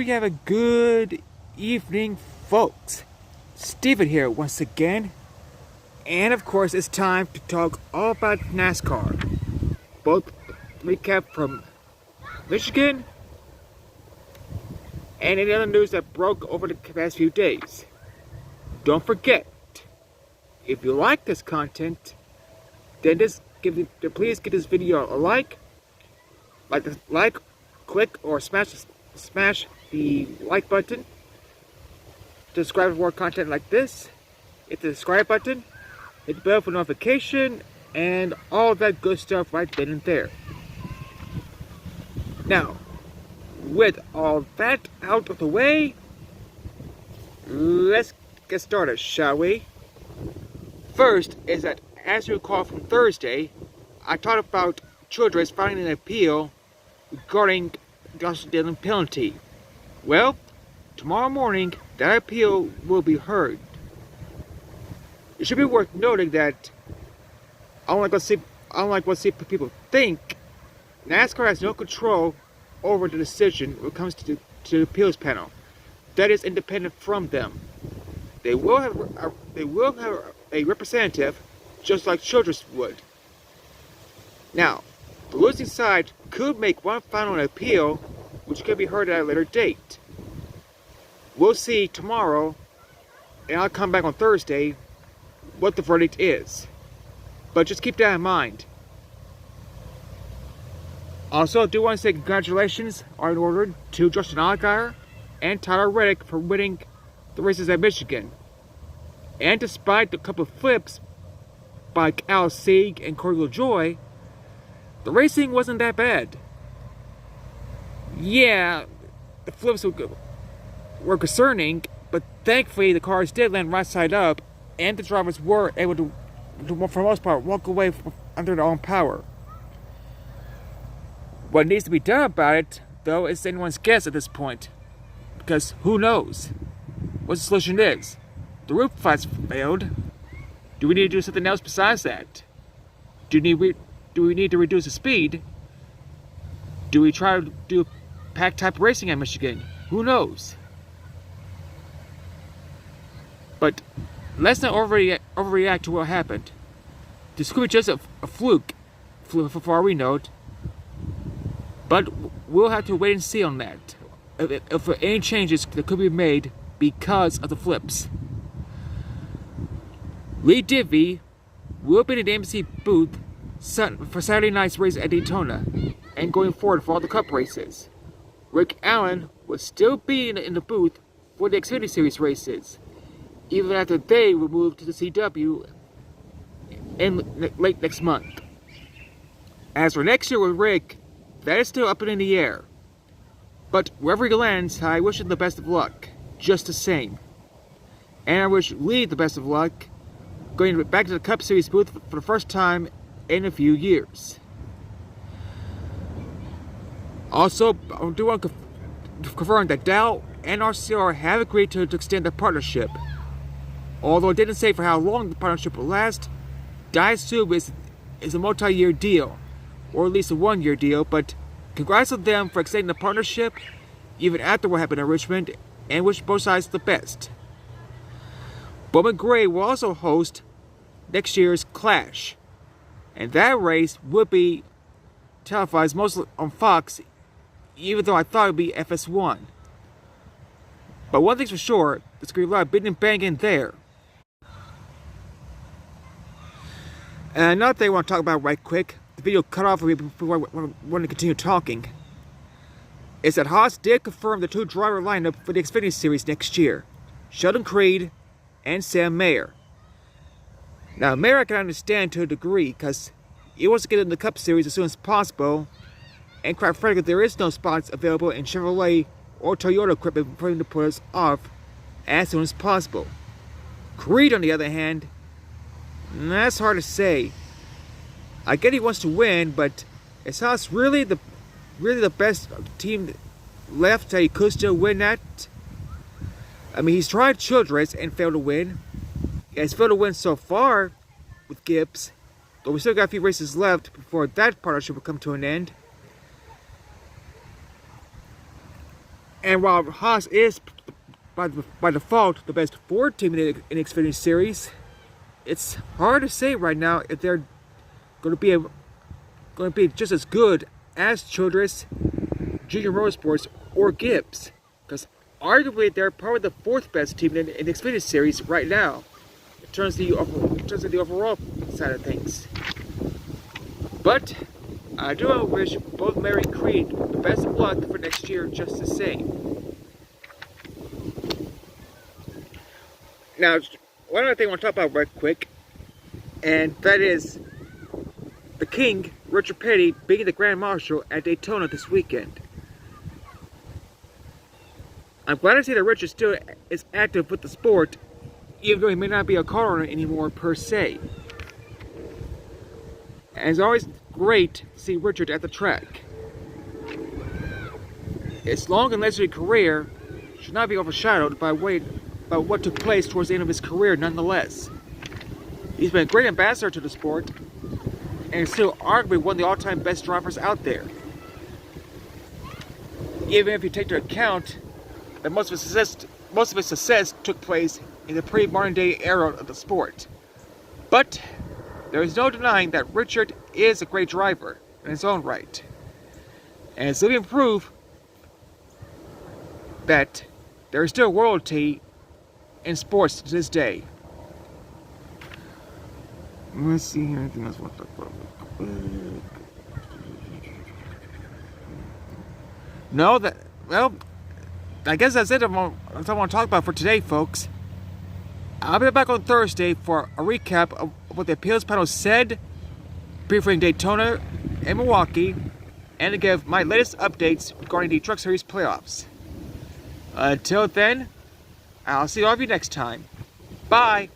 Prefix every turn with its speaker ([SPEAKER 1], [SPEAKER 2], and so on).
[SPEAKER 1] we have a good evening, folks. Steven here once again. And of course, it's time to talk all about NASCAR. Both recap from Michigan and any other news that broke over the past few days. Don't forget, if you like this content, then please give this video a like, click or smash the like button. To subscribe for more content like this, hit the subscribe button, hit the bell for notification, and all that good stuff right then and there. Now, with all that out of the way, let's get started, shall we? First is that, as you recall from Thursday, I talked about Childress filing an appeal regarding the Dillon penalty. Well, tomorrow morning, that appeal will be heard. It should be worth noting that, unlike what people think, NASCAR has no control over the decision when it comes to the appeals panel. That is independent from them. They will have a representative, just like Childress would. Now, the losing side could make one final appeal, which could be heard at a later date. We'll see tomorrow, and I'll come back on Thursday, what the verdict is. But just keep that in mind. Also, I do want to say congratulations are in order to Justin Allgaier and Tyler Reddick for winning the races at Michigan. And despite a couple of flips by Al Sieg and Corey LaJoie, the racing wasn't that bad. Yeah, the flips were concerning, but thankfully the cars did land right side up, and the drivers were able to for the most part, walk away under their own power. What needs to be done about it, though, is anyone's guess at this point, because who knows what the solution is. The roof flaps failed. Do we need to do something else besides that? Do we need to reduce the speed? Do we try to do pack type racing at Michigan? Who knows? But let's not overreact to what happened. This could be just a fluke, for far we know it. But we'll have to wait and see on that. If any changes that could be made because of the flips. Lee Divvy will be in the AMC booth for Saturday night's race at Daytona, and going forward for all the Cup races. Rick Allen will still be in the booth for the Xfinity Series races, even after they will move to the CW in late next month. As for next year with Rick, that is still up in the air. But wherever he lands, I wish him the best of luck, just the same. And I wish Lee the best of luck, going back to the Cup Series booth for the first time in a few years. Also, I do want to confirm that Dow and RCR have agreed to extend their partnership. Although it didn't say for how long the partnership will last, I assume is a multi-year deal, or at least a one-year deal, but congrats to them for extending the partnership, even after what happened in Richmond, and wish both sides the best. Bowman Gray will also host next year's Clash, and that race would be televised mostly on Fox, even though I thought it would be FS1. But one thing's for sure, there's going to be a lot of bidding and banging there. And another thing I want to talk about right quick, the video cut off before I want to continue talking, is that Haas did confirm the two driver lineup for the Xfinity Series next year, Sheldon Creed and Sam Mayer. Now, Mayer I can understand to a degree, because he wants to get in the Cup Series as soon as possible, and quite frankly, there is no spots available in Chevrolet or Toyota equipment for him to put us off as soon as possible. Creed, on the other hand, that's hard to say. I get he wants to win, but is Haas really the best team left that he could still win at? I mean, he's tried Childress and failed to win. He has failed to win so far with Gibbs, but we still got a few races left before that partnership will come to an end. And while Haas is by default the best Ford team in the Xfinity Series, it's hard to say right now if they're going to be just as good as Childress, Junior Motorsports, or Gibbs, because arguably they're probably the fourth best team in the Xfinity Series right now in terms of the overall side of things. But I do wish both Mary and Creed the best of luck for next year just the same. Now, one other thing I want to talk about right quick, and that is the King, Richard Petty, being the Grand Marshal at Daytona this weekend. I'm glad to see that Richard still is active with the sport, even though he may not be a car owner anymore per se. And it's always great to see Richard at the track. His long and legendary career should not be overshadowed by what took place towards the end of his career nonetheless. He's been a great ambassador to the sport, and is still arguably one of the all-time best drivers out there. Even if you take into account that most of his success took place in the pre-modern day era of the sport. But there is no denying that Richard is a great driver in his own right. And it's living proof that there is still royalty in sports to this day. Let's see here, anything else I want to talk about. No, well, I guess that's it. That's what I want to talk about for today, folks. I'll be back on Thursday for a recap of what the appeals panel said, previewing Daytona and Milwaukee, and to give my latest updates regarding the Truck Series playoffs. Until then, I'll see all of you next time. Bye!